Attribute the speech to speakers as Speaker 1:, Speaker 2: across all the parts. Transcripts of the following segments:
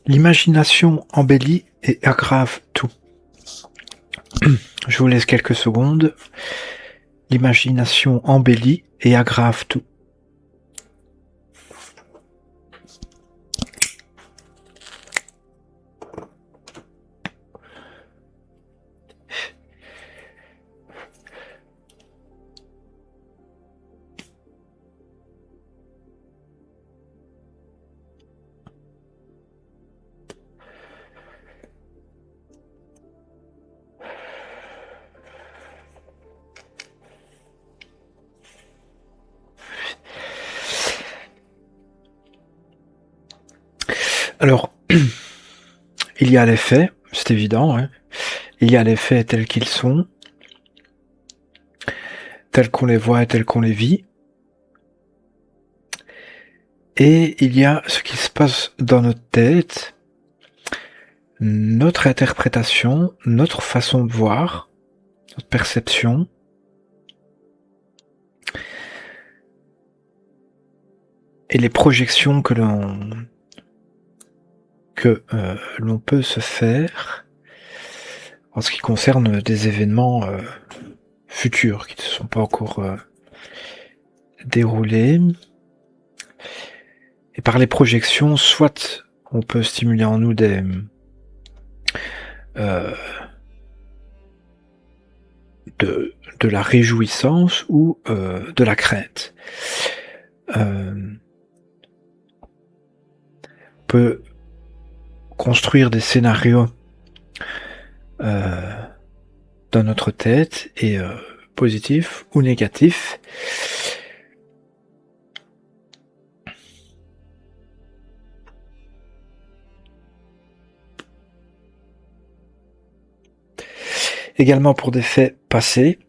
Speaker 1: L'imagination embellit et aggrave tout. Je vous laisse quelques secondes. L'imagination embellit et aggrave tout. Alors, il y a les faits, c'est évident, hein. Il y a les faits tels qu'ils sont, tels qu'on les voit et tels qu'on les vit. Et il y a ce qui se passe dans notre tête, notre interprétation, notre façon de voir, notre perception. Et les projections que l'on peut se faire en ce qui concerne des événements futurs qui ne se sont pas encore déroulés. Et par les projections, soit on peut stimuler en nous de la réjouissance ou de la crainte. On peut construire des scénarios dans notre tête, et positifs ou négatifs. Également pour des faits passés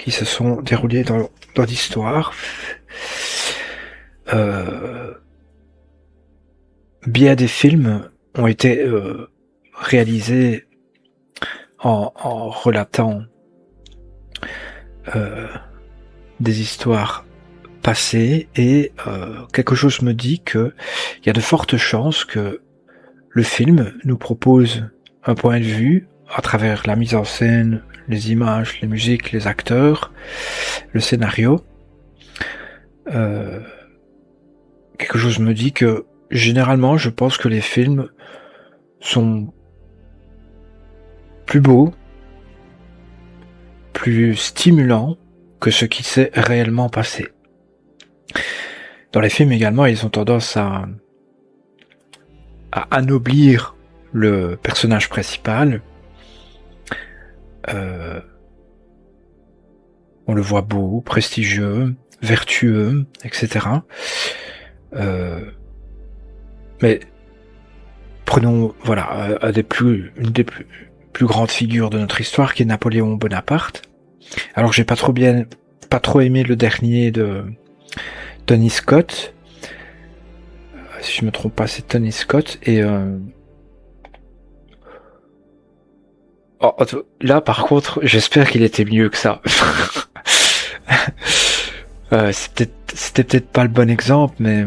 Speaker 1: qui se sont déroulés dans l'histoire. Bien des films ont été réalisés en relatant des histoires passées, et quelque chose me dit qu'il y a de fortes chances que le film nous propose un point de vue à travers la mise en scène, les images, les musiques, les acteurs, le scénario. Quelque chose me dit que généralement, je pense que les films sont plus beaux, plus stimulants que ce qui s'est réellement passé. Dans les films également, ils ont tendance à anoblir le personnage principal. On le voit beau, prestigieux, vertueux, etc. Mais prenons une des plus grandes figures de notre histoire, qui est Napoléon Bonaparte. Alors j'ai pas trop aimé le dernier de Tony Scott. Si je me trompe pas, c'est Tony Scott. Et là, par contre, j'espère qu'il était mieux que ça. C'était peut-être pas le bon exemple, mais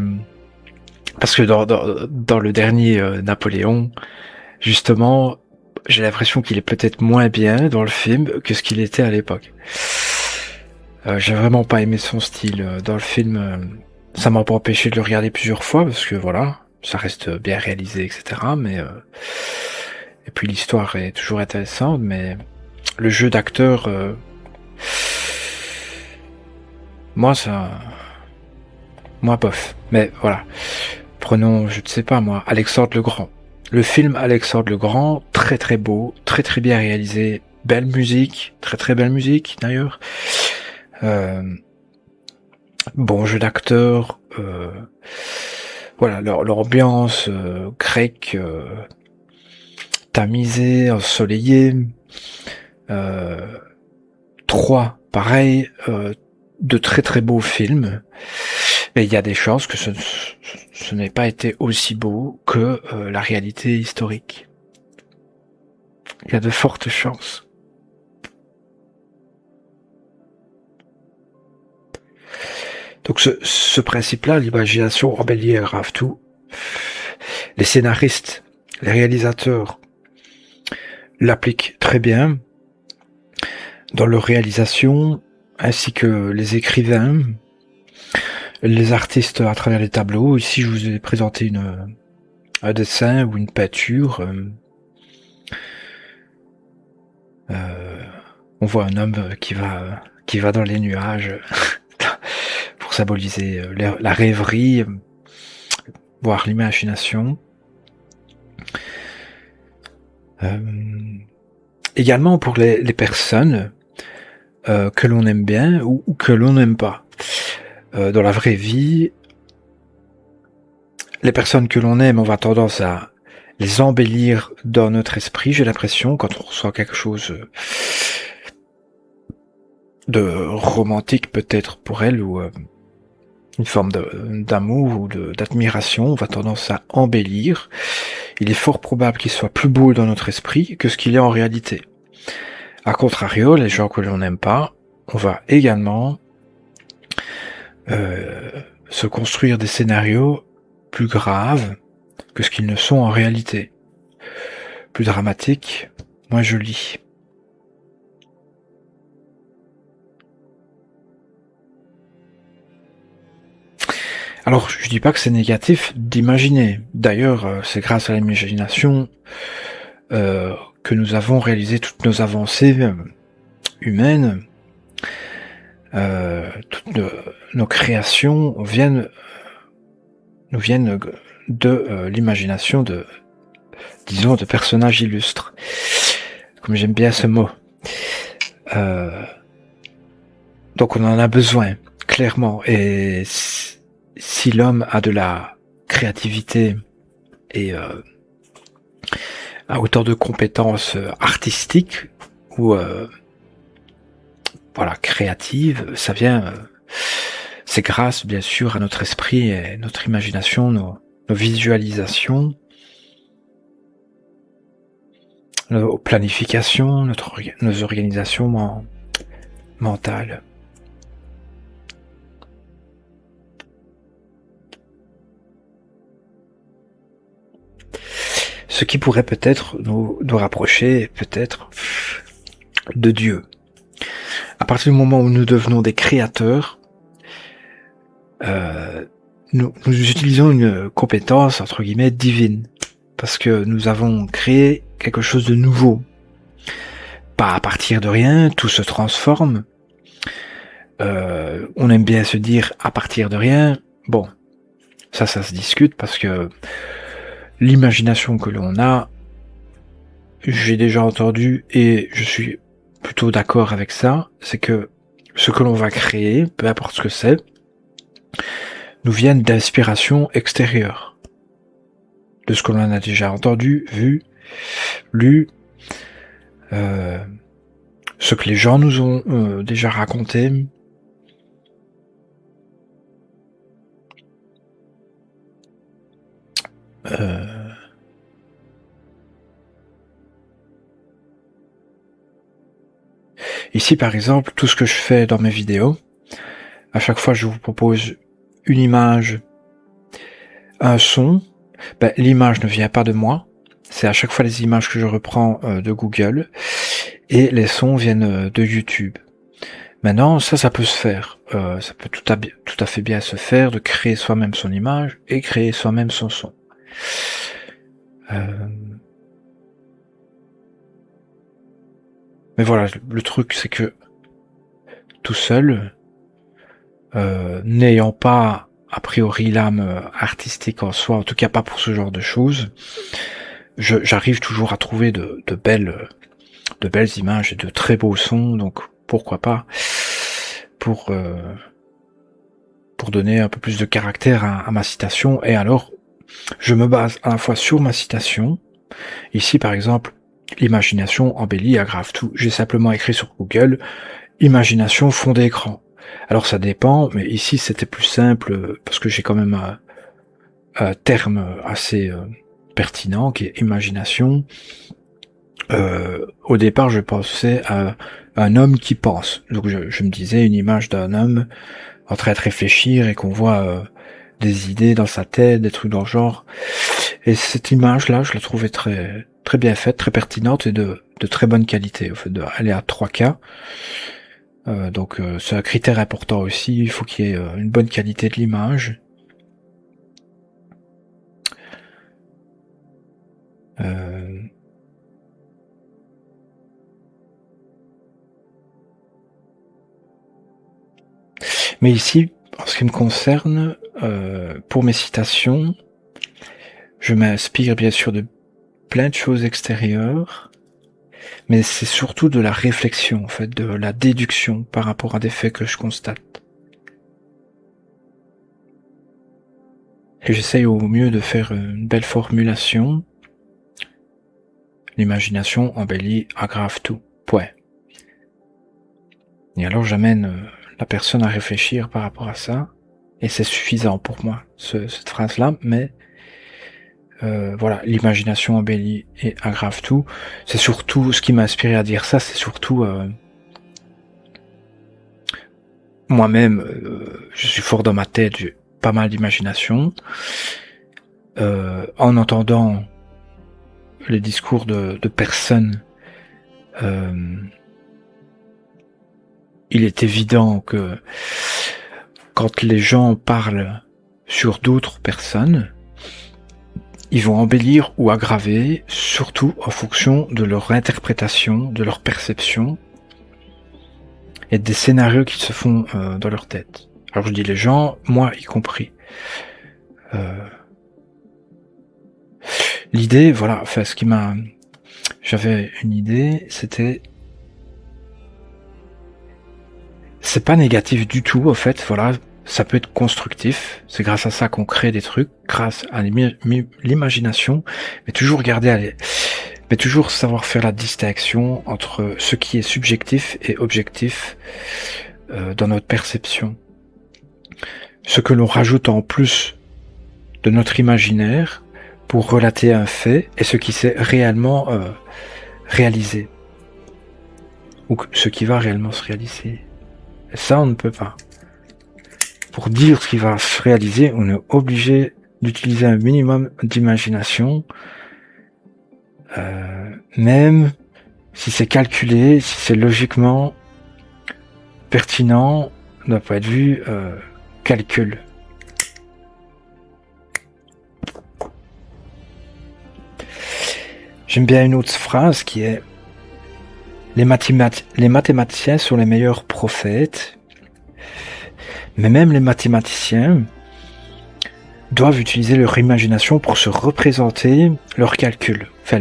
Speaker 1: parce que dans le dernier Napoléon, justement, j'ai l'impression qu'il est peut-être moins bien dans le film que ce qu'il était à l'époque. J'ai vraiment pas aimé son style dans le film. Ça m'a pas empêché de le regarder plusieurs fois, parce que voilà, ça reste bien réalisé, etc. Mais et puis l'histoire est toujours intéressante, mais le jeu d'acteur, moi bof. Mais voilà, prenons, je ne sais pas moi, Alexandre le Grand. Le film Alexandre le Grand, très très beau, très très bien réalisé, belle musique, très très belle musique d'ailleurs. Bon jeu d'acteur, voilà, leur ambiance grecque, tamisée, ensoleillée. 3, pareil, de très très beaux films. Mais il y a des chances que ce n'ait pas été aussi beau que la réalité historique. Il y a de fortes chances. Donc ce principe-là, l'imagination embellit et aggrave tout, Les scénaristes, les réalisateurs l'appliquent très bien dans leur réalisation, ainsi que les écrivains, les artistes à travers les tableaux. Ici, je vous ai présenté un dessin ou une peinture. On voit un homme qui va dans les nuages pour symboliser la rêverie, voire l'imagination. Également pour les personnes que l'on aime bien ou que l'on n'aime pas. Dans la vraie vie, les personnes que l'on aime, on va tendance à les embellir dans notre esprit, j'ai l'impression, quand on reçoit quelque chose de romantique peut-être pour elle, ou une forme d'amour ou d'admiration, on va tendance à embellir. Il est fort probable qu'il soit plus beau dans notre esprit que ce qu'il est en réalité. A contrario, les gens que l'on n'aime pas, on va également se construire des scénarios plus graves que ce qu'ils ne sont en réalité. Plus dramatiques, moins jolis. Alors, je dis pas que c'est négatif d'imaginer. D'ailleurs, c'est grâce à l'imagination que nous avons réalisé toutes nos avancées humaines. Toutes nos créations nous viennent de l'imagination de personnages illustres. Comme j'aime bien ce mot. Donc on en a besoin, clairement. Et si l'homme a de la créativité et à autant de compétences artistiques ou créatives, ça vient, c'est grâce bien sûr à notre esprit et notre imagination, nos visualisations, nos planifications, nos organisations mentales. Ce qui pourrait peut-être nous rapprocher, peut-être, de Dieu. À partir du moment où nous devenons des créateurs, nous utilisons une compétence, entre guillemets, divine. Parce que nous avons créé quelque chose de nouveau. Pas à partir de rien, tout se transforme. On aime bien se dire à partir de rien. Bon, ça se discute parce que l'imagination que l'on a, j'ai déjà entendu et je suis plutôt d'accord avec ça, c'est que ce que l'on va créer, peu importe ce que c'est, nous viennent d'inspiration extérieure. De ce que l'on a déjà entendu, vu, lu, ce que les gens nous ont déjà raconté. Ici, par exemple, tout ce que je fais dans mes vidéos, à chaque fois, je vous propose une image, un son. L'image ne vient pas de moi. C'est à chaque fois les images que je reprends de Google. Et les sons viennent de YouTube. Maintenant, ça peut se faire. Ça peut tout à fait bien se faire, de créer soi-même son image et créer soi-même son son. Mais voilà, le truc, c'est que tout seul, n'ayant pas a priori l'âme artistique en soi, en tout cas pas pour ce genre de choses, j'arrive toujours à trouver de belles images et de très beaux sons, donc pourquoi pas, pour donner un peu plus de caractère à ma citation. Et alors, je me base à la fois sur ma citation. Ici, par exemple, l'imagination embellit, aggrave tout. J'ai simplement écrit sur Google imagination fond d'écran. Alors ça dépend, mais ici c'était plus simple parce que j'ai quand même un terme assez pertinent qui est imagination. Au départ, je pensais à un homme qui pense. Donc je me disais une image d'un homme en train de réfléchir et qu'on voit des idées dans sa tête, des trucs dans le genre. Et cette image-là, je la trouvais très, très bien faite, très pertinente et de très bonne qualité. En fait, elle est à 3K. Donc c'est un critère important aussi. Il faut qu'il y ait une bonne qualité de l'image. Mais ici, en ce qui me concerne, pour mes citations, je m'inspire bien sûr de plein de choses extérieures, mais c'est surtout de la réflexion, en fait, de la déduction par rapport à des faits que je constate. Et j'essaye au mieux de faire une belle formulation. L'imagination embellit, aggrave tout. Point. Et alors j'amène la personne à réfléchir par rapport à ça, et c'est suffisant pour moi, cette phrase-là, mais voilà, l'imagination embellit et aggrave tout. C'est surtout ce qui m'a inspiré à dire ça, c'est surtout moi-même, je suis fort dans ma tête, j'ai pas mal d'imagination. En entendant les discours de personnes, il est évident que quand les gens parlent sur d'autres personnes, ils vont embellir ou aggraver, surtout en fonction de leur interprétation, de leur perception, et des scénarios qui se font dans leur tête. Alors je dis les gens, moi y compris. L'idée, voilà, enfin j'avais une idée, c'était... C'est pas négatif du tout, en fait, voilà, ça peut être constructif, c'est grâce à ça qu'on crée des trucs, grâce à l'imagination, mais toujours mais toujours savoir faire la distinction entre ce qui est subjectif et objectif dans notre perception. Ce que l'on rajoute en plus de notre imaginaire pour relater un fait et ce qui s'est réellement réalisé, ou ce qui va réellement se réaliser. Et ça, on ne peut pas. Pour dire ce qui va se réaliser, on est obligé d'utiliser un minimum d'imagination, même si c'est calculé, si c'est logiquement pertinent d'un point de vue calcul. J'aime bien une autre phrase qui est les mathématiciens sont les meilleurs prophètes, mais même les mathématiciens doivent utiliser leur imagination pour se représenter leurs calculs, enfin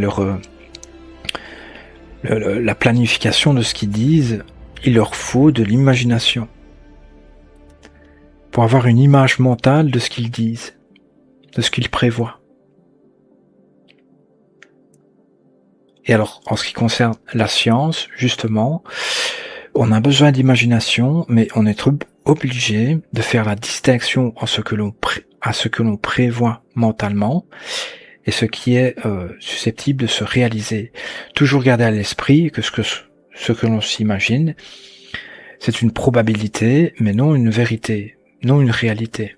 Speaker 1: la planification de ce qu'ils disent. Il leur faut de l'imagination pour avoir une image mentale de ce qu'ils disent, de ce qu'ils prévoient. Et alors, en ce qui concerne la science, justement, on a besoin d'imagination, mais on est obligé de faire la distinction à ce que l'on prévoit mentalement et ce qui est susceptible de se réaliser. Toujours garder à l'esprit que ce que l'on s'imagine, c'est une probabilité, mais non une vérité, non une réalité.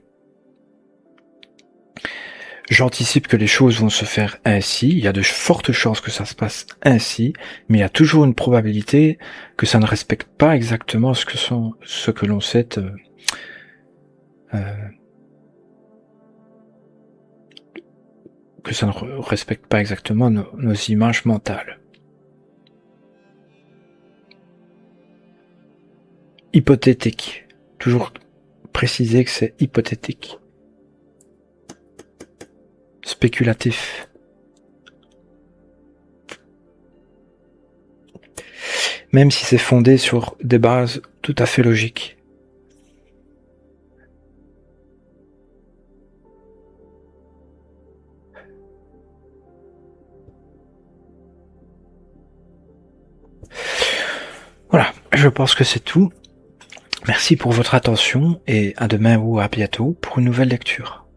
Speaker 1: J'anticipe que les choses vont se faire ainsi, il y a de fortes chances que ça se passe ainsi, mais il y a toujours une probabilité que ça ne respecte pas exactement ce que l'on sait que ça ne respecte pas exactement nos images mentales. Hypothétique. Toujours préciser que c'est hypothétique. Spéculatif. Même si c'est fondé sur des bases tout à fait logiques. Voilà, je pense que c'est tout. Merci pour votre attention et à demain ou à bientôt pour une nouvelle lecture.